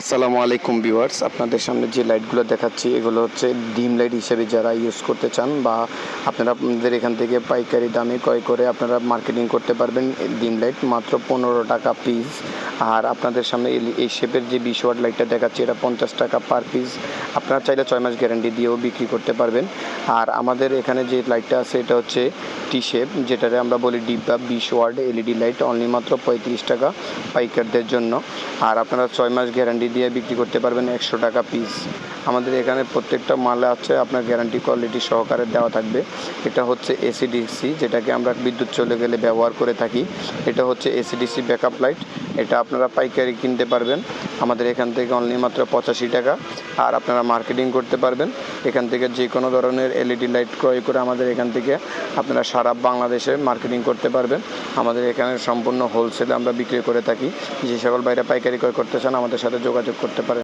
আসসালামু আলাইকুম ভিউয়ার্স, আপনাদের সামনে যে লাইটগুলো দেখাচ্ছি এগুলো হচ্ছে ডিম লাইট হিসেবে যারা ইউজ করতে চান বা আপনারা আপনাদের এখান থেকে পাইকারি দামে ক্রয় করে আপনারা মার্কেটিং করতে পারবেন। ডিম লাইট মাত্র 15 টাকা পিস। আর আপনাদের সামনে এই শেপের যে 20 ওয়াট লাইটটা দেখাচ্ছি এটা 50 টাকা পার পিস। আপনারা চাইলে 6 মাস গ্যারান্টি দিয়েও বিক্রি করতে পারবেন। আর আমাদের এখানে যে লাইটটা আছে এটা হচ্ছে টি শেপ, যেটাতে আমরা বলি ডিব্বা 20 ওয়াট এলইডি লাইট, অনলি মাত্র 35 টাকা পাইকারদের জন্য। আর আপনারা 6 মাস গ্যারান্টি দিয়ে বিক্রি করতে পারবেন 100 টাকা পিস। আমাদের এখানে প্রত্যেকটা মালে আছে আপনার গ্যারান্টি কোয়ালিটি সহকারে দেওয়া থাকবে। এটা হচ্ছে এসিডিসি, যেটাকে আমরা বিদ্যুৎ চলে গেলে ব্যবহার করে থাকি। এটা হচ্ছে এসিডিসি ব্যাকআপ লাইট। এটা আপনারা পাইকারি কিনতে পারবেন আমাদের এখান থেকে অনলি মাত্র 85 টাকা। আর আপনারা মার্কেটিং করতে পারবেন এখান থেকে যে কোনো ধরনের এলইডি লাইট ক্রয় করে আমাদের এখান থেকে আপনারা সারা বাংলাদেশে মার্কেটিং করতে পারবেন। আমাদের এখানে সম্পূর্ণ হোলসেলে আমরা বিক্রি করে থাকি। যে সকল বাইরে পাইকারি ক্রয় করতে চান আমাদের সাথে যোগাযোগ করতে পারেন।